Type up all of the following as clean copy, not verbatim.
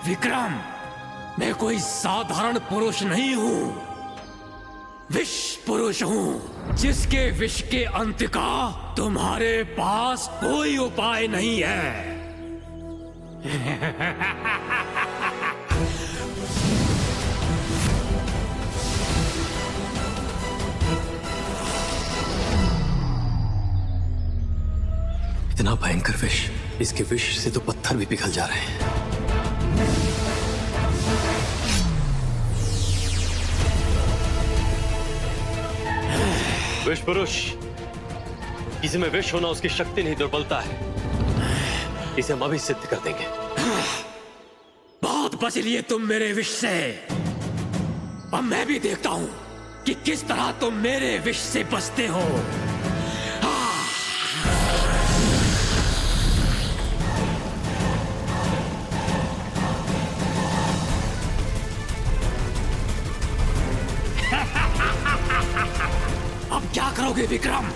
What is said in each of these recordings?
विक्रम, मैं कोई साधारण पुरुष नहीं हूं, विष पुरुष हूं, जिसके विष के अंत का तुम्हारे पास कोई उपाय नहीं है। इतना भयंकर विष, इसके विष से तो पत्थर भी पिघल जा रहे हैं। विष पुरुष, किसी में विष होना उसकी शक्ति नहीं, दुर्बलता है। इसे हम अभी सिद्ध कर देंगे। बहुत बच लिए तुम मेरे विष से। अब मैं भी देखता हूं कि किस तरह तुम मेरे विष से बचते हो। अब क्या करोगे विक्रम?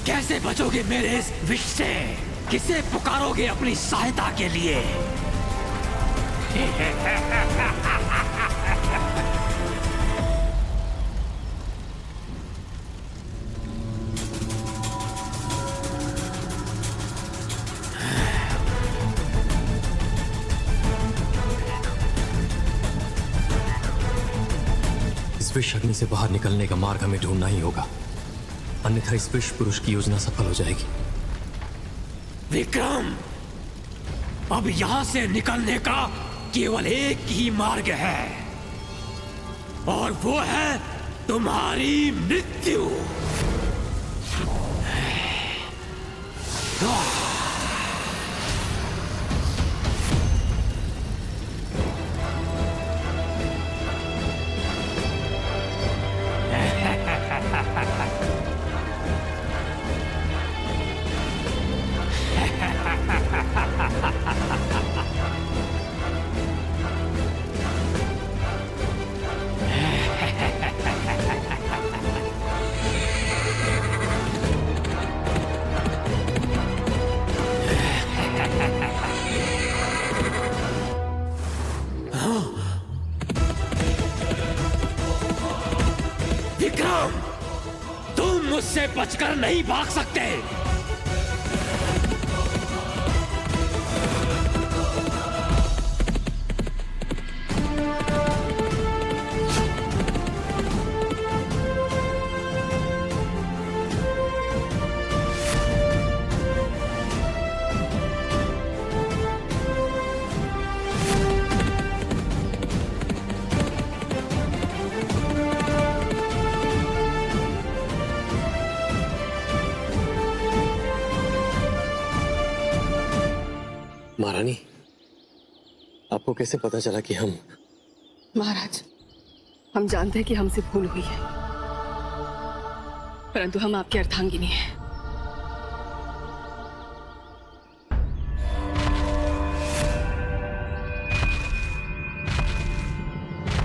कैसे बचोगे मेरे इस विष से? किसे पुकारोगे अपनी सहायता के लिए? इस विष अग्नि से बाहर निकलने का मार्ग हमें ढूंढना ही होगा, अन्यथा इस विष पुरुष की योजना सफल हो जाएगी। विक्रम, अब यहां से निकलने का केवल एक ही मार्ग है, और वो है तुम्हारी मृत्यु। विक्रम, तुम मुझसे बचकर नहीं भाग सकते। महारानी, आपको कैसे पता चला कि हम? महाराज, हम जानते हैं कि हमसे भूल हुई है, परंतु हम आपके अर्धांगिनी हैं।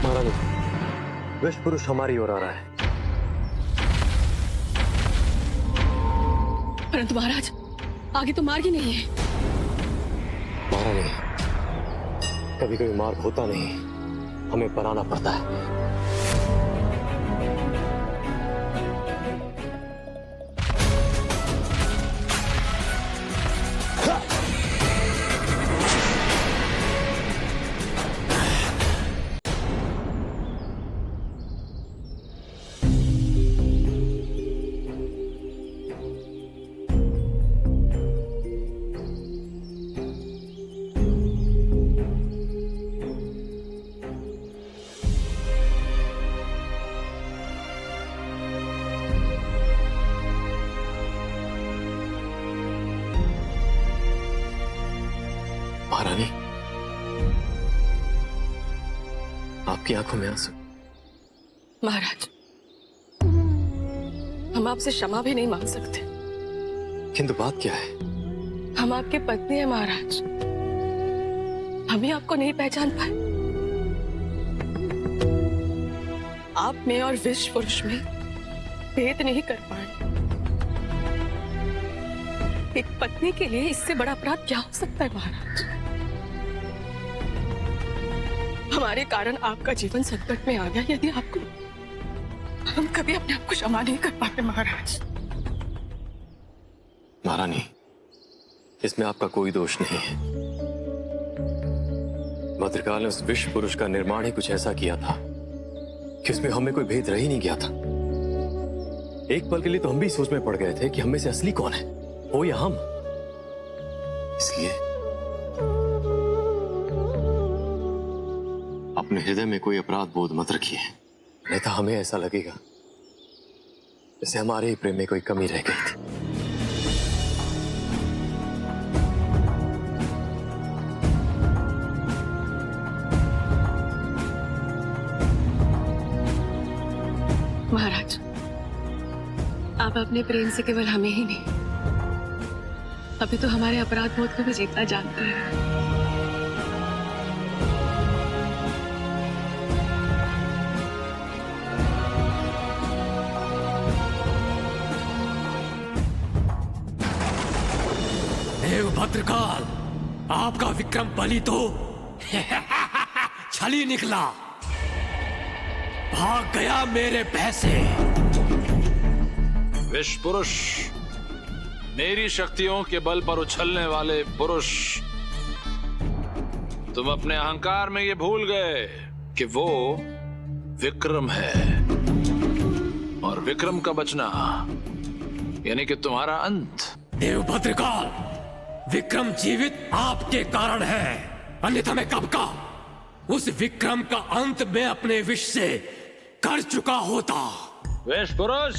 महारानी, विष पुरुष हमारी ओर आ रहा है। परंतु महाराज, आगे तो मार्ग ही नहीं है। महारानी, कभी कभी मार्ग होता नहीं, हमें बनाना पड़ता है। महारानी, आपकी आंखों में आंसू। महाराज, हम आपसे क्षमा भी नहीं मांग सकते। किंतु बात क्या है? हम आपके पत्नी हैं महाराज, हम ही आपको नहीं पहचान पाए। आप में और विष पुरुष में भेद नहीं कर पाए। एक पत्नी के लिए इससे बड़ा अपराध क्या हो सकता है महाराज? हमारे कारण आपका जीवन संकट में आ गया। यदि आपको हम कभी अपने आप को क्षमा नहीं कर पाते महाराज। महारानी, इसमें आपका कोई दोष नहीं है। भद्रकाल ने उस विश्व पुरुष का निर्माण ही कुछ ऐसा किया था कि उसमें हमें कोई भेद रह ही नहीं गया था। एक पल के लिए तो हम भी सोच में पड़ गए थे कि हम में से असली कौन है, वो या हम। इसलिए अपने हृदय में कोई अपराध बोध मत रखिए, नहीं तो हमें ऐसा लगेगा जैसे हमारे ही प्रेम में कोई कमी रह गई थी। महाराज, आप अपने प्रेम से केवल हमें ही नहीं, अभी तो हमारे अपराध बोध को भी जीतना जानते हैं। देव भद्रकाल, आपका विक्रम बलि तो छली निकला, भाग गया मेरे पैसे। विश्व पुरुष, मेरी शक्तियों के बल पर उछलने वाले पुरुष, तुम अपने अहंकार में ये भूल गए कि वो विक्रम है, और विक्रम का बचना यानी कि तुम्हारा अंत। देव भद्रकाल, विक्रम जीवित आपके कारण है, अन्यथा मैं कब का उस विक्रम का अंत मैं अपने विष से कर चुका होता। विश्व पुरुष,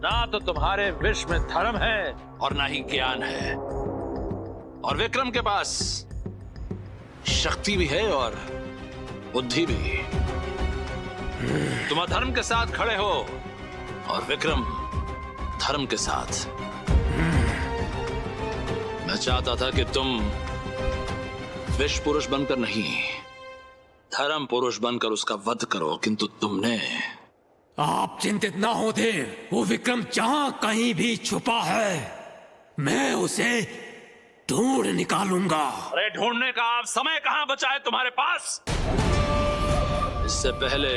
ना तो तुम्हारे विष में धर्म है और ना ही ज्ञान है, और विक्रम के पास शक्ति भी है और बुद्धि भी। तुम अधर्म के साथ खड़े हो और विक्रम धर्म के साथ। मैं चाहता था कि तुम विश्व पुरुष बनकर नहीं, धर्म पुरुष बनकर उसका वध करो, किंतु तुमने। आप चिंतित ना हो देव, वो विक्रम जहां कहीं भी छुपा है, मैं उसे ढूंढ निकालूंगा। अरे ढूंढने का आप समय कहां बचा है तुम्हारे पास? इससे पहले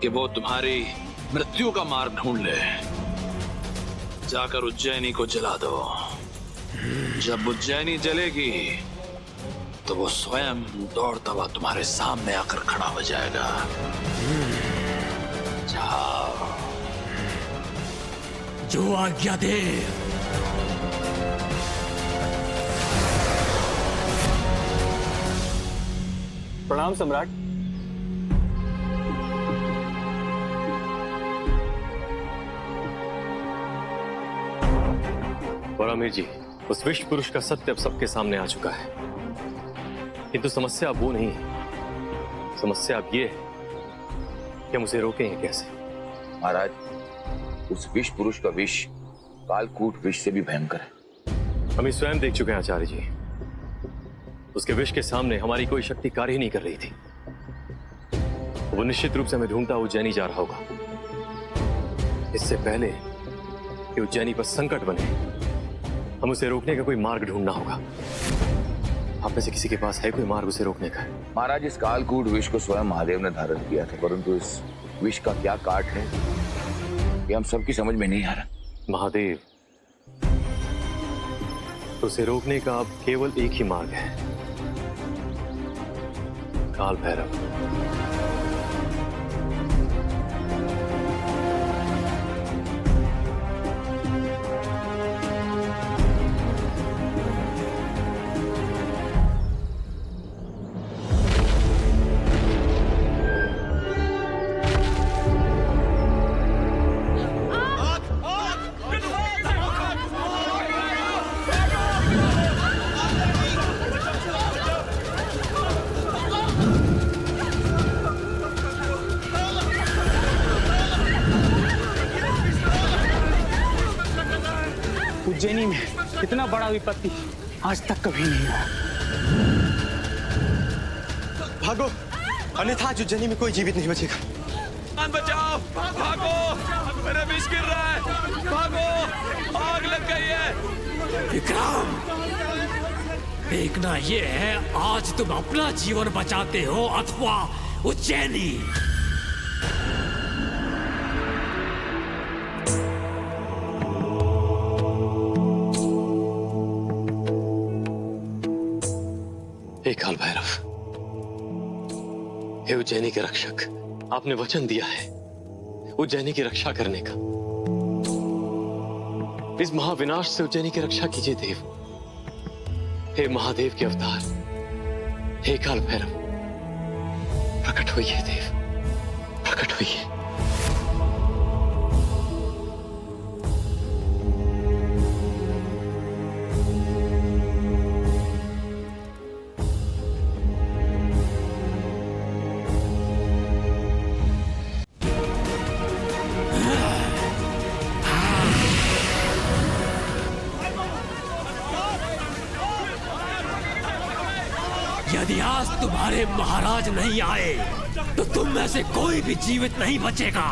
कि वो तुम्हारी मृत्यु का मार्ग ढूंढ ले, जाकर उज्जैनी को जला दो। जब उज्जैनी जलेगी तो वो स्वयं दौड़ता हुआ तुम्हारे सामने आकर खड़ा हो जाएगा। जाओ। जो आज्ञा दे। प्रणाम सम्राट। परमेश्वर जी, उस विश्व पुरुष का सत्य अब सबके सामने आ चुका है, किंतु समस्या अब वो नहीं है। समस्या अब ये है कि हम उसे रोकेंगे कैसे। महाराज, उस विष पुरुष का विष कालकूट विष से भी भयंकर है। हम स्वयं देख चुके हैं आचार्य जी। उसके विष के सामने हमारी कोई शक्ति कार्य ही नहीं कर रही थी। वो निश्चित रूप से हमें ढूंढता उज्जैनी जा रहा होगा। इससे पहले कि उज्जैनी पर संकट बने, हम उसे रोकने का कोई मार्ग ढूंढना होगा। आप में से किसी के पास है कोई मार्ग उसे रोकने का? महाराज, इस कालकूट विष को स्वयं महादेव ने धारण किया था, परंतु इस विष का क्या काट है ये हम सबकी समझ में नहीं आ रहा। महादेव, तो उसे रोकने का अब केवल एक ही मार्ग है, काल भैरव। उज्जैनी में इतना बड़ा विपत्ति आज तक कभी नहीं आया। भागो, अन्यथा आज उज्जैनी में कोई जीवित नहीं बचेगा। जान बचाओ, भागो, मेरा विष गिर रहा है, भागो, आग लग गई है। विक्रम, देखना ये है आज तुम अपना जीवन बचाते हो अथवा उज्जैनी। हे काल भैरव, हे उज्जैनी के रक्षक, आपने वचन दिया है उज्जैनी की रक्षा करने का। इस महाविनाश से उज्जैनी की रक्षा कीजिए देव। हे महादेव के अवतार, हे काल भैरव, प्रकट होइए देव, प्रकट होइए। यदि आज तुम्हारे महाराज नहीं आए तो तुम में से कोई भी जीवित नहीं बचेगा।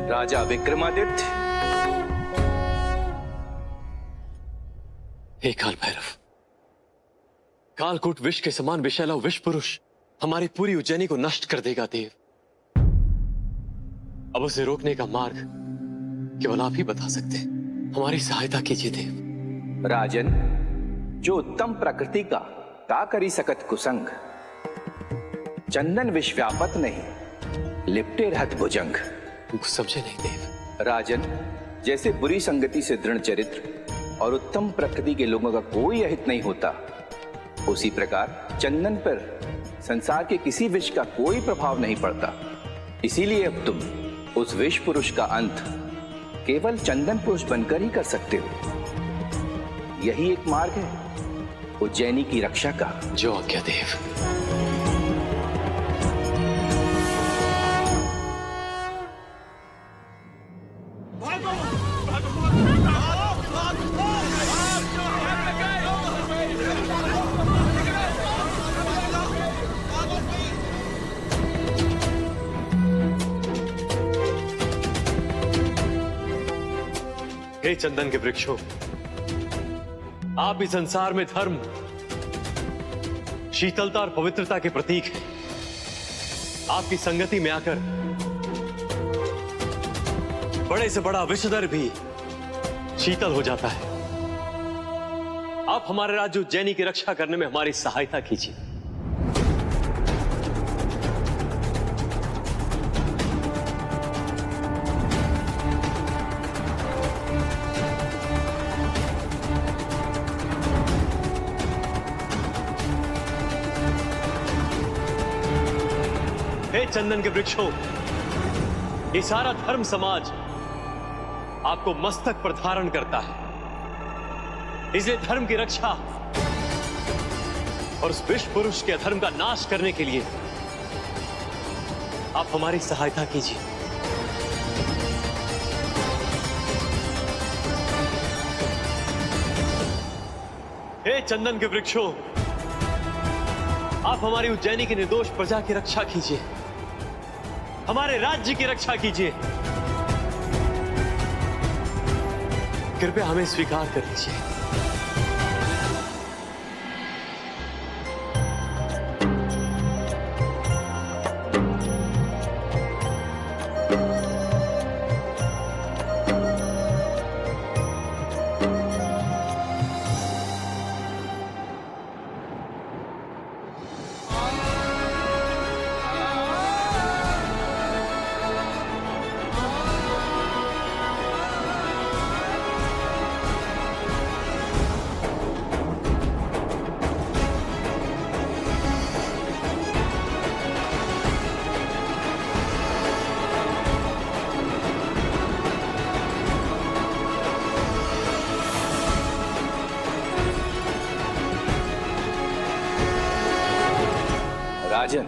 राजा विक्रमादित्य, हे काल भैरव, कालकूट विष के समान विषैला विष पुरुष हमारी पूरी उज्जैनी को नष्ट कर देगा देव। अब उसे रोकने का मार्ग केवल आप ही बता सकते हैं। हमारी सहायता कीजिए देव। राजन, जो उत्तम प्रकृति का करी सकत कुसंग, चंदन विश्व्यापत नहीं, लिपटे रहत भुजंग। कुछ समझे नहीं देव। राजन, जैसे बुरी संगति से दृढ़ चरित्र और उत्तम प्रकृति के लोगों का कोई अहित नहीं होता, उसी प्रकार चंदन पर संसार के किसी विष का कोई प्रभाव नहीं पड़ता। इसीलिए अब तुम उस विष पुरुष का अंत केवल चंदन पुरुष बनकर ही कर सकते हो। यही एक मार्ग है उज्जैनी की रक्षा का। जो आज्ञा देव। हे चंदन के वृक्षों, आप इस संसार में धर्म, शीतलता और पवित्रता के प्रतीक हैं। आपकी संगति में आकर बड़े से बड़ा विषधर भी शीतल हो जाता है। आप हमारे राज्य उज्जैनी की रक्षा करने में हमारी सहायता कीजिए। हे चंदन के वृक्षों, ये सारा धर्म समाज आपको मस्तक पर धारण करता है। इसलिए धर्म की रक्षा और उस विष पुरुष के अधर्म का नाश करने के लिए आप हमारी सहायता कीजिए। हे चंदन के वृक्षों, आप हमारी उज्जैनी की निर्दोष प्रजा की रक्षा कीजिए, हमारे राज्य की रक्षा कीजिए। कृपया हमें स्वीकार कर लीजिए। राजन,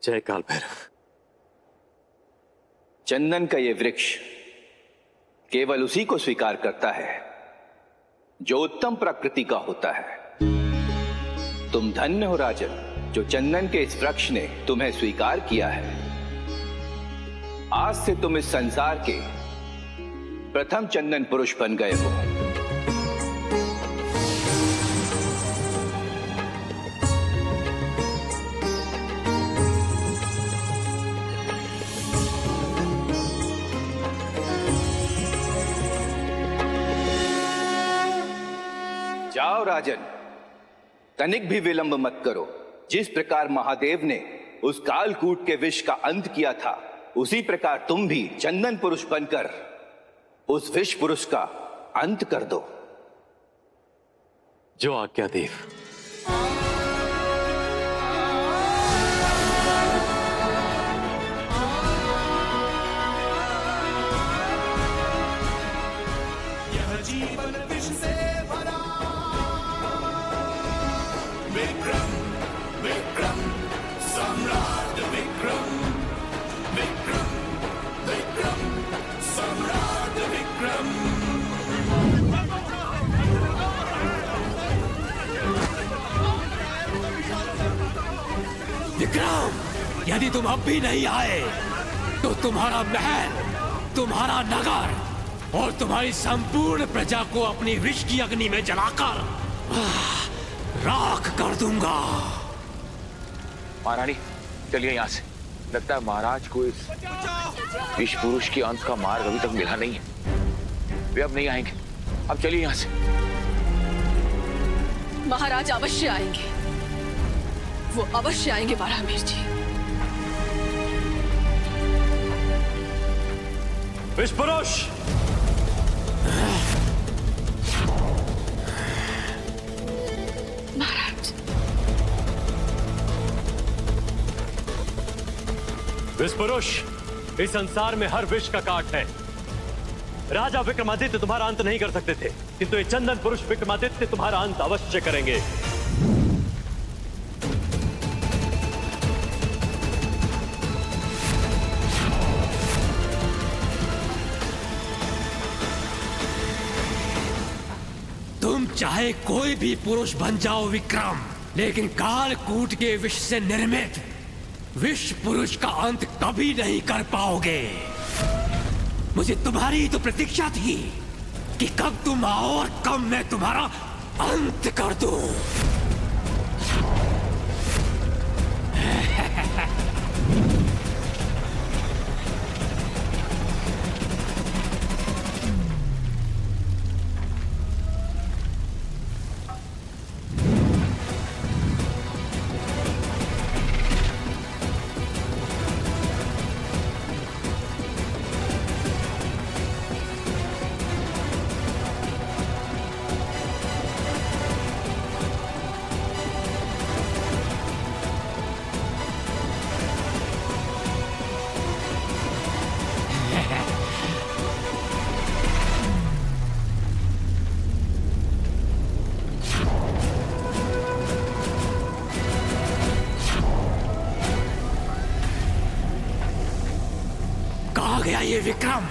जय काल भैरव। चंदन का ये वृक्ष केवल उसी को स्वीकार करता है जो उत्तम प्रकृति का होता है। तुम धन्य हो राजन, जो चंदन के इस वृक्ष ने तुम्हें स्वीकार किया है। आज से तुम इस संसार के प्रथम चंदन पुरुष बन गए हो। जाओ राजन, तनिक भी विलंब मत करो। जिस प्रकार महादेव ने उस कालकूट के विष का अंत किया था, उसी प्रकार तुम भी चंदन पुरुष बनकर उस विष पुरुष का अंत कर दो। जो आज्ञा देव। जीवन विष से भरा विक्रम, विक्रम सम्राट विक्रम, विक्रम, विक्रम सम्राट विक्रम। विक्रम, यदि तुम अब भी नहीं आए तो तुम्हारा महल, तुम्हारा नगर और तुम्हारी संपूर्ण प्रजा को अपनी विष की अग्नि में जलाकर राख कर दूंगा। महारानी चलिए यहाँ से। लगता है महाराज को इस विष पुरुष के अंत का मार्ग अभी तक मिला नहीं है। वे अब नहीं आएंगे। अब चलिए यहाँ से। महाराज अवश्य आएंगे, वो अवश्य आएंगे बारहमीर जी। विष पुरुष, महाराज, विष पुरुष, इस संसार में हर विष का काट है। राजा विक्रमादित्य तुम्हारा अंत नहीं कर सकते थे, किंतु ये चंदन पुरुष विक्रमादित्य तुम्हारा अंत अवश्य करेंगे। तुम चाहे कोई भी पुरुष बन जाओ विक्रम, लेकिन कालकूट के विष से निर्मित विष पुरुष का अंत कभी नहीं कर पाओगे। मुझे तुम्हारी तो प्रतीक्षा थी कि कब तुम आओ और कब मैं तुम्हारा अंत कर दूं। कहाँ गया ये विक्रम?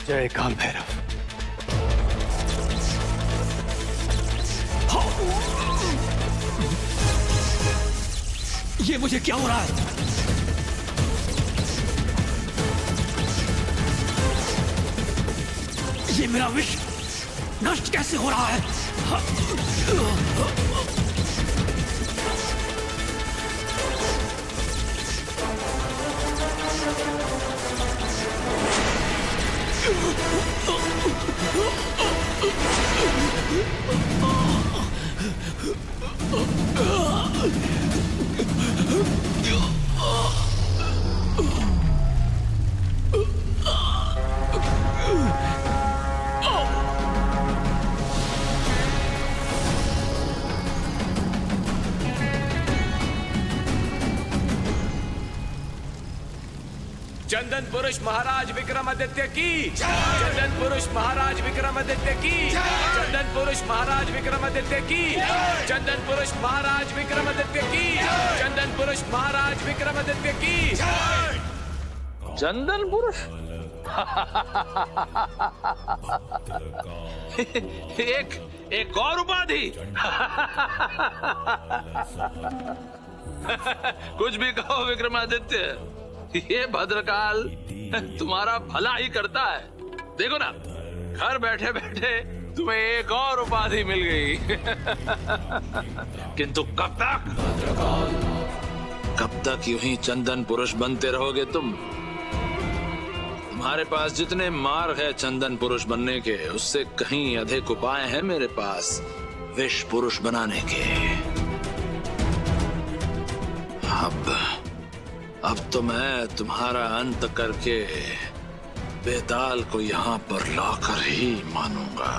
जय काल भैरव। ये मुझे क्या हो रहा है? ये मेरा विष नष्ट कैसे हो रहा है? चंदन पुरुष महाराज विक्रमादित्य की, चंदन पुरुष महाराज विक्रमादित्य की, चंदन पुरुष महाराज विक्रमादित्य की, चंदन पुरुष महाराज विक्रमादित्य की, चंदन पुरुष महाराज विक्रमादित्य की। चंदन पुरुष एक और उपाधि। कुछ भी कहो विक्रमादित्य, ये भद्रकाल तुम्हारा भला ही करता है। देखो ना, घर बैठे बैठे तुम्हें एक और उपाधि मिल गई। किंतु कब तक यूं ही चंदन पुरुष बनते रहोगे तुम? तुम्हारे पास जितने मार्ग है चंदन पुरुष बनने के, उससे कहीं अधिक उपाय हैं मेरे पास विष पुरुष बनाने के। अब तो मैं तुम्हारा अंत करके बेताल को यहाँ पर लाकर ही मानूंगा।